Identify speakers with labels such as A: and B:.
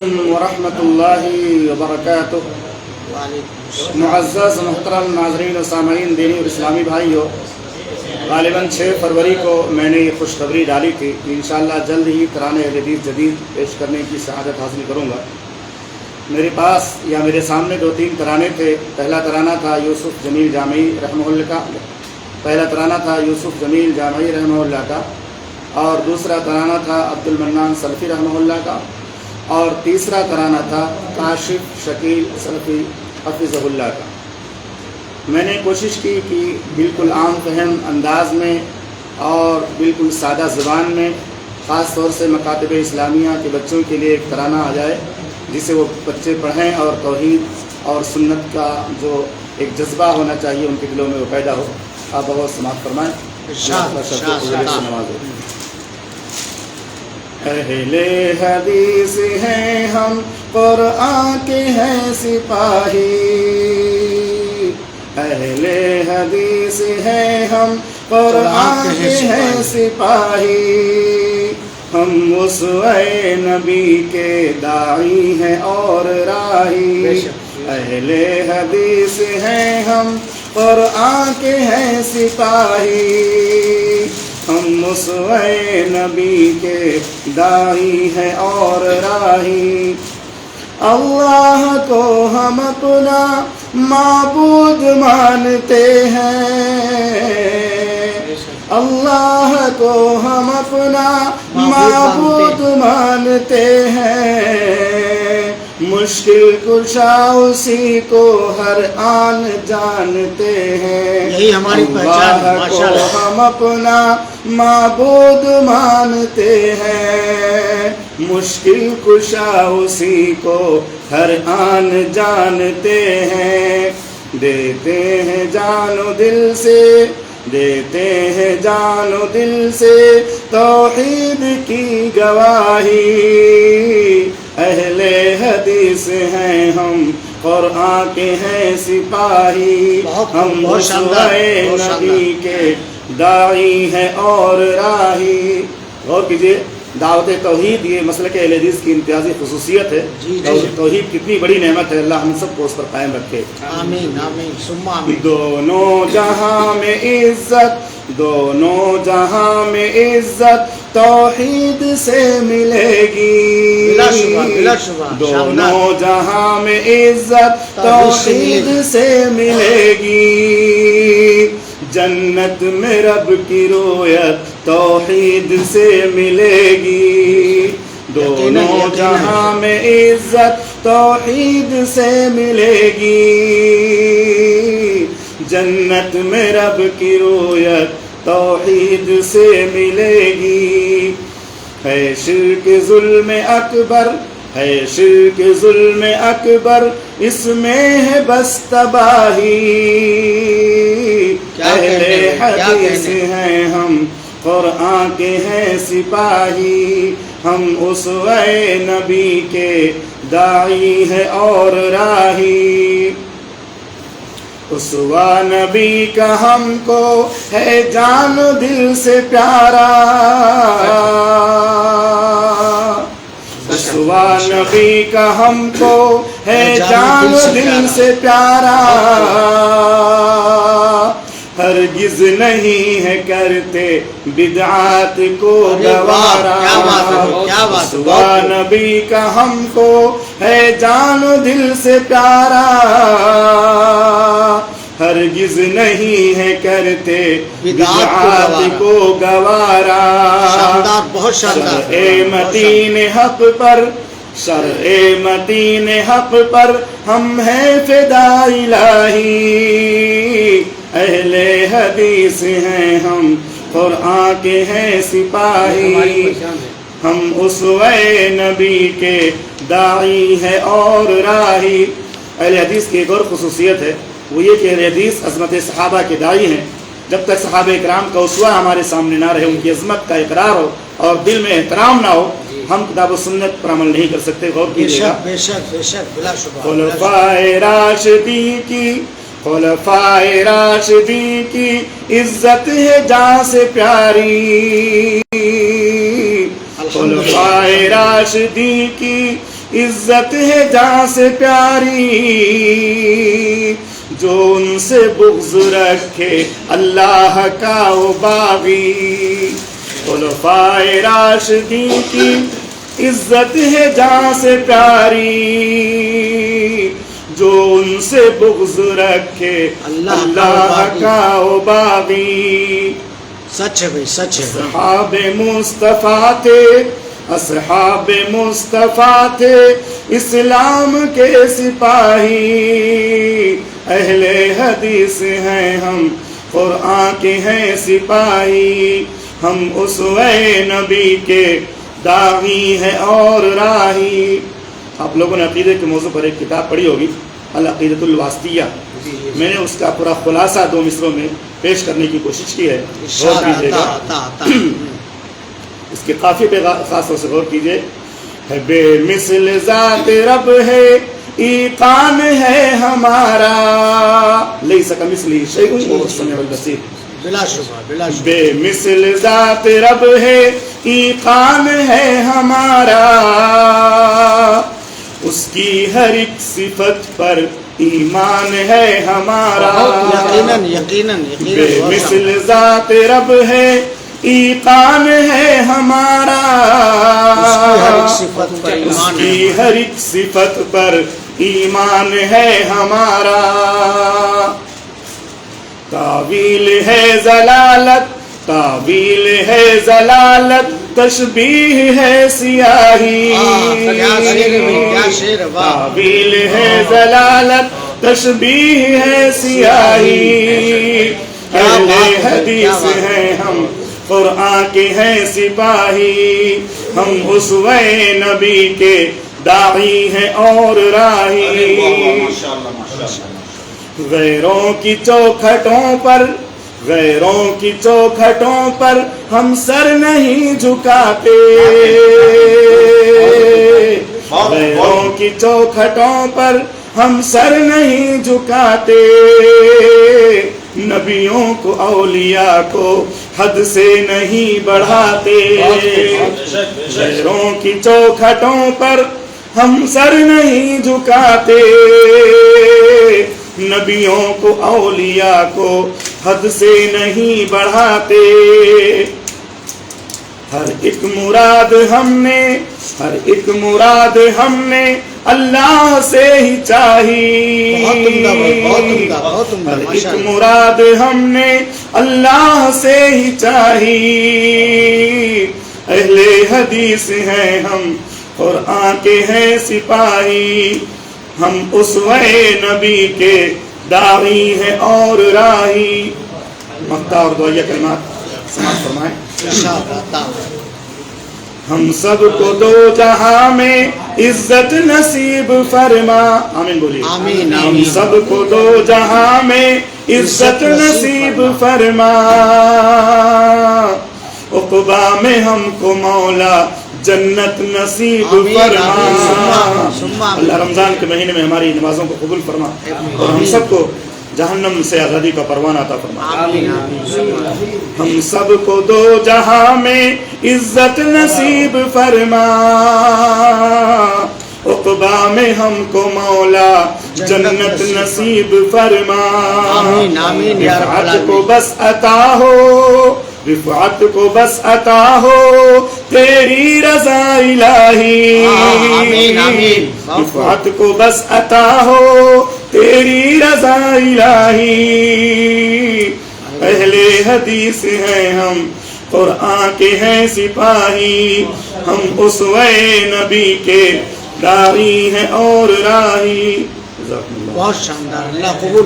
A: ورحمۃ اللہ وبرکاتہ۔ معزز محترم ناظرین و سامعین، دینی اور اسلامی بھائیو، غالباً 6 فروری کو میں نے یہ خوشخبری ڈالی تھی کہ انشاءاللہ جلد ہی ترانے حدیث جدید پیش کرنے کی سعادت حاصل کروں گا۔ میرے پاس یا میرے سامنے 2-3 ترانے تھے۔ پہلا ترانہ تھا یوسف جمیل جامعی رحمہ اللہ کا، اور دوسرا ترانہ تھا عبد المنان سلفی رحمہ اللہ کا، اور تیسرا ترانہ تھا کاشف شکیل سلفی حفظہ اللہ کا۔ میں نے کوشش کی کہ بالکل عام فہم انداز میں اور بالکل سادہ زبان میں، خاص طور سے مکاتب اسلامیہ کے بچوں کے لیے ایک ترانہ آ جائے جسے وہ بچے پڑھیں اور توحید اور سنت کا جو ایک جذبہ ہونا چاہیے ان کے دلوں میں وہ پیدا ہو۔ آپ بہت سماعت فرمائیں۔ اہل حدیث ہیں ہم، قرآن کے ہیں سپاہی، اہل حدیث ہیں ہم، قرآن کے ہیں سپاہی، ہم اسوۂ نبی کے داعی ہیں اور راہی، اہل حدیث ہیں ہم، قرآن کے ہیں سپاہی، ہم اسوۂ نبی کے داعی ہیں اور راہی، اللہ کو ہم اپنا معبود مانتے ہیں، اللہ کو ہم اپنا معبود مانتے ہیں، مشکل کشا اسی کو ہر آن جانتے ہیں،
B: یہی ہماری پہچان ہے۔
A: اللہ کو ہم اپنا معبود مانتے ہیں، مشکل کشا اسی کو ہر آن جانتے ہیں، دیتے ہیں جان و دل سے، دیتے ہیں جان و دل سے توحید کی گواہی، اہل حدیث ہیں ہم، قرآن کے ہیں سپاہی، ہم اسوۂ نبی کے داعی ہیں اور راہی۔ غور کیجئے، دعوت توحید یہ مسلک اہل حدیث کی امتیازی خصوصیت ہے۔ توحید کتنی بڑی نعمت ہے، اللہ ہم سب کو اس پر قائم رکھے۔
B: آمین آمین ثم آمین۔
A: دونوں جہاں میں عزت، دونوں جہاں میں عزت توحید سے ملے گی،
B: بلا شبہ بلا شبہ،
A: دونوں جہاں میں عزت توحید سے ملے گی، جنت میں رب کی رویت توحید سے ملے گی، دونوں جہاں میں عزت توحید سے ملے گی، جنت میں رب کی رویت توحید سے ملے گی، ہے شرک ظلم اکبر، ہے شرک ظلم اکبر، اس میں ہے بس تباہی، اہل حدیث ہیں ہم، قرآن کے ہیں سپاہی، ہم اسوۂ نبی کے داعی ہیں اور راہی، اسوہ نبی کا ہم کو ہے جان دل سے پیارا، اسوہ نبی کا ہم کو ہے جان دل سے پیارا، ہرگز نہیں ہے کرتے بدعات کو گوارا، اسوہ نبی کا ہم کو ہے جان دل سے پیارا، ہرگز نہیں ہے کرتے بدعات کو گوارا،
B: بہت شاندار،
A: شرع متین حق پر، شرع متین حق پر ہم ہیں فدا الہی، اہل حدیث ہیں ہم، قرآن کے ہیں سپاہی، ہم اسوۂ نبی کے داعی ہیں اور راہی۔ اہل حدیث کی ایک اور خصوصیت ہے، وہ یہ کہ اہل حدیث عظمت صحابہ کے داعی ہیں۔ جب تک صحابہ کرام کا اسوہ ہمارے سامنے نہ رہے، ان کی عظمت کا اقرار ہو اور دل میں احترام نہ ہو، ہم کتاب و سنت پر عمل نہیں کر سکتے۔ غور کیجیے گا،
B: بے شک بے شک بلا شبہ،
A: خلفائے راشدین کی، خلفائے راشدین کی عزت ہے جان سے پیاری، خلفائے راشدین کی عزت ہے جہاں سے پیاری، جو ان سے بغض رکھے اللہ کا وہ باغی۔ خلفائے راشدین کی عزت ہے جہاں سے پیاری، جو ان سے بغض رکھے اللہ کا وہ باغی۔
B: سچ ہے بھائی، سچ ہے۔
A: اصحاب مصطفیٰ تھے، اصحاب مصطفیٰ تھے اسلام کے سپاہی، اہل حدیث ہیں ہم قرآن کے ہیں سپاہی، ہم اسوہ نبی کے داعی ہیں اور راہی۔ آپ لوگوں نے عقیدے کے موضوع پر ایک کتاب پڑھی ہوگی، العقیدۃ الواسطیہ، میں نے اس کا پورا خلاصہ 2 مصروں میں پیش کرنے کی کوشش کی ہے، غور کیجیے گا، اس کے قافیے پہ خاص طور سے غور کیجیے۔ ہے بے مثل ذات رب ہے، ایقان ہے ہمارا، لیس کمثلہ شیء وہو السمیع البصیر۔
B: بلا شبہ، بلا شبہ۔
A: بے مثل ذات رب ہے، ایقان ہے ہمارا، اس کی ہر ایک صفت پر ایمان ہے ہمارا۔
B: یقیناً یقیناً
A: بے مثل ذات رب ہے، ایقان ہے ہمارا، اس کی ہر ایک صفت پر ایمان ہے ہمارا۔ تعویل ہے ضلالت، تعویل ہے ضلالت، تشبیہ ہے سیاہی، تعویل ہے ضلالت، تشبیہ ہے سیاہی، اہل حدیث ہیں ہم قرآن کے ہیں سپاہی، ہم اسوہ نبی کے داعی ہیں اور راہی۔ غیروں کی چوکھٹوں پر، غیروں کی چوکھٹوں پر ہم سر نہیں جھکاتے، غیروں کی چوکھٹوں پر ہم سر نہیں جھکاتے، نبیوں کو اولیاء کو حد سے نہیں بڑھاتے، غیروں کی چوکھٹوں پر ہم سر نہیں جھکاتے، نبیوں کو اولیاء کو حد سے نہیں بڑھاتے۔ ہر ایک مراد ہم نے، ہر ایک مراد ہم نے اللہ سے ہی چاہی، ہر ایک مراد ہم نے اللہ سے ہی چاہی، اہل حدیث ہیں ہم قرآن کے ہیں سپاہی، ہم اسوہ نبی کے داعی ہیں اور راہی۔ مقطع اور دعائیہ کلمات سماعت فرمائیں۔ ہم سب کو دو جہاں میں عزت نصیب فرما، آمین بولیے،
B: آمین۔
A: ہم سب کو دو جہاں میں عزت نصیب فرما، عقبہ میں ہم کو مولا جنت نصیب فرما۔ اللہ رمضان کے مہینے میں ہماری نمازوں کو قبول فرما اور ہم سب کو جہنم سے آزادی کا پروانہ عطا فرما۔ ہم سب کو دو جہاں میں عزت نصیب فرما، عقبہ میں ہم کو مولا جنت نصیب فرما۔ رفعت کو بس عطا ہو، رفعت کو بس عطا ہو تیری رضا الہی، رفعت کو بس عطا ہو تیری رضا الہی، اہل حدیث ہیں ہم قرآن کے ہیں سپاہی، ہم اسوہ نبی کے داعی ہیں اور راہی۔
B: بہت شاندار، اللہ قبول